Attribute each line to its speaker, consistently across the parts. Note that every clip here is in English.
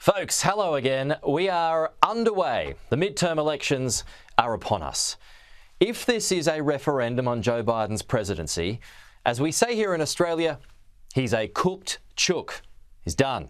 Speaker 1: Folks, hello again. We are underway. The midterm elections are upon us. If this is a referendum on Joe Biden's presidency, as we say here in Australia, he's a cooked chook. He's done.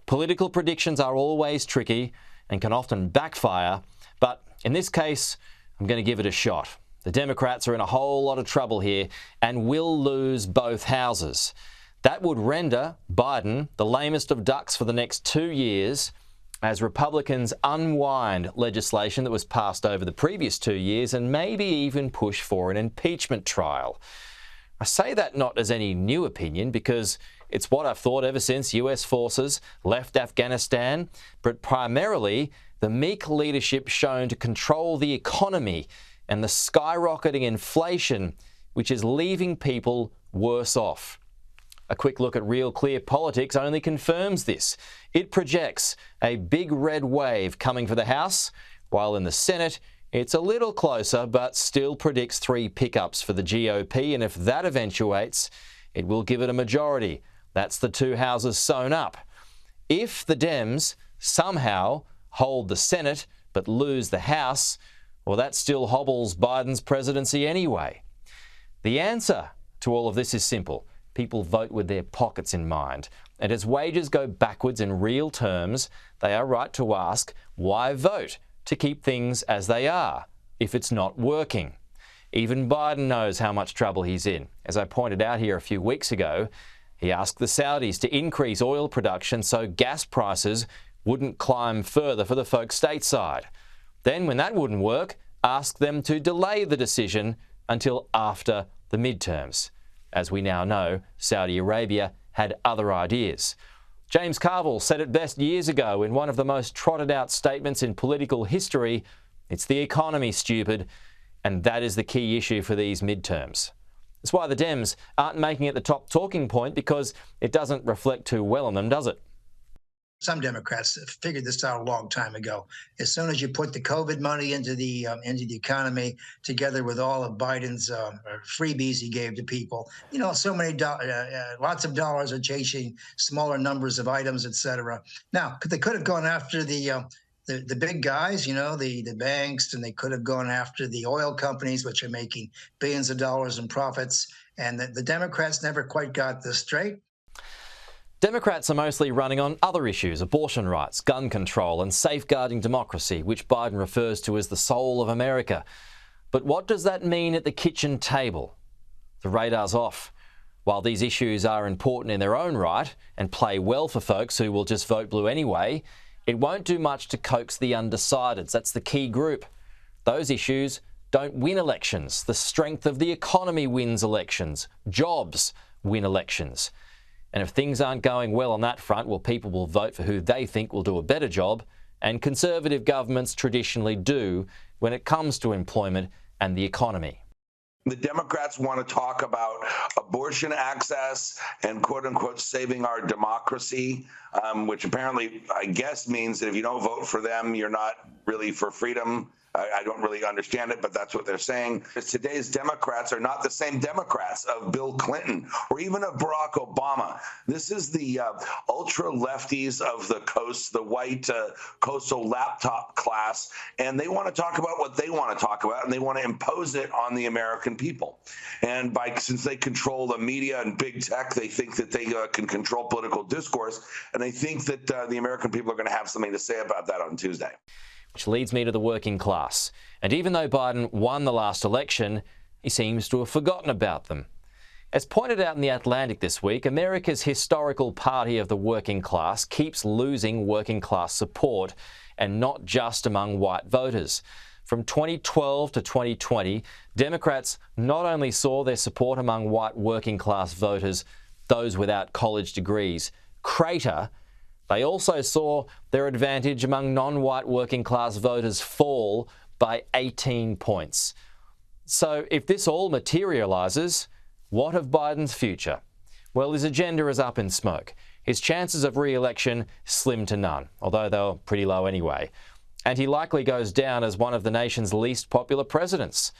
Speaker 1: Political predictions are always tricky and can often backfire, but in this case, I'm going to give it a shot. The Democrats are in a whole lot of trouble here and will lose both houses. That would render Biden the lamest of ducks for the next 2 years as Republicans unwind legislation that was passed over the previous 2 years and maybe even push for an impeachment trial. I say that not as any new opinion because it's what I've thought ever since US forces left Afghanistan, but primarily the meek leadership shown to control the economy and the skyrocketing inflation, which is leaving people worse off. A quick look at Real Clear Politics only confirms this. It projects a big red wave coming for the House, while in the Senate, it's a little closer, but still predicts 3 pickups for the GOP, and if that eventuates, it will give it a majority. That's the 2 houses sewn up. If the Dems somehow hold the Senate but lose the House, well, that still hobbles Biden's presidency anyway. The answer to all of this is simple. People vote with their pockets in mind. And as wages go backwards in real terms, they are right to ask, why vote to keep things as they are if it's not working? Even Biden knows how much trouble he's in. As I pointed out here a few weeks ago, he asked the Saudis to increase oil production so gas prices wouldn't climb further for the folks stateside. Then, when that wouldn't work, asked them to delay the decision until after the midterms. As we now know, Saudi Arabia had other ideas. James Carville said it best years ago in one of the most trotted out statements in political history, it's the economy, stupid, and that is the key issue for these midterms. That's why the Dems aren't making it the top talking point, because it doesn't reflect too well on them, does it?
Speaker 2: Some Democrats figured this out a long time ago. As soon as you put the COVID money into the economy, together with all of Biden's freebies he gave to people, so many lots of dollars are chasing smaller numbers of items, et cetera. Now, they could have gone after the big guys, the banks, and they could have gone after the oil companies, which are making billions of dollars in profits. And the Democrats never quite got this straight.
Speaker 1: Democrats are mostly running on other issues: abortion rights, gun control, and safeguarding democracy, which Biden refers to as the soul of America. But what does that mean at the kitchen table? The radar's off. While these issues are important in their own right and play well for folks who will just vote blue anyway, it won't do much to coax the undecideds. That's the key group. Those issues don't win elections. The strength of the economy wins elections. Jobs win elections. And if things aren't going well on that front, well, people will vote for who they think will do a better job, and conservative governments traditionally do when it comes to employment and the economy.
Speaker 3: The Democrats want to talk about abortion access and quote-unquote saving our democracy, which apparently, I guess, means that if you don't vote for them, you're not really for freedom. I don't really understand it, but that's what they're saying. Today's Democrats are not the same Democrats of Bill Clinton or even of Barack Obama. This is the ultra lefties of the coast, the white coastal laptop class, and they want to talk about what they want to talk about, and they want to impose it on the American people. And since they control the media and big tech, they think that they can control political discourse, and they think that the American people are going to have something to say about that on Tuesday.
Speaker 1: Which leads me to the working class. And even though Biden won the last election, he seems to have forgotten about them. As pointed out in The Atlantic this week, America's historical party of the working class keeps losing working class support, and not just among white voters. From 2012 to 2020, Democrats not only saw their support among white working class voters, those without college degrees, crater, they also saw their advantage among non-white working class voters fall by 18 points. So if this all materialises, what of Biden's future? Well, his agenda is up in smoke. His chances of re-election slim to none, although they were pretty low anyway. And he likely goes down as one of the nation's least popular presidents.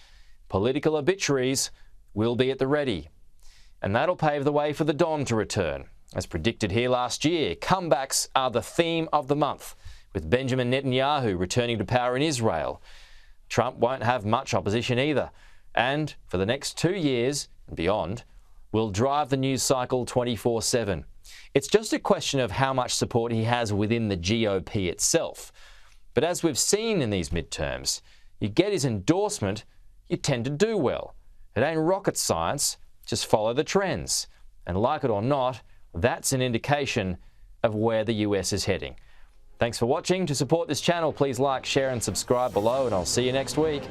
Speaker 1: Political obituaries will be at the ready. And that'll pave the way for the Don to return. As predicted here last year, comebacks are the theme of the month, with Benjamin Netanyahu returning to power in Israel. Trump won't have much opposition either, and for the next 2 years and beyond, will drive the news cycle 24/7. It's just a question of how much support he has within the GOP itself. But as we've seen in these midterms, you get his endorsement, you tend to do well. It ain't rocket science, just follow the trends. And like it or not, that's an indication of where the US is heading. Thanks for watching. To support this channel, please like, share and subscribe below, and I'll see you next week.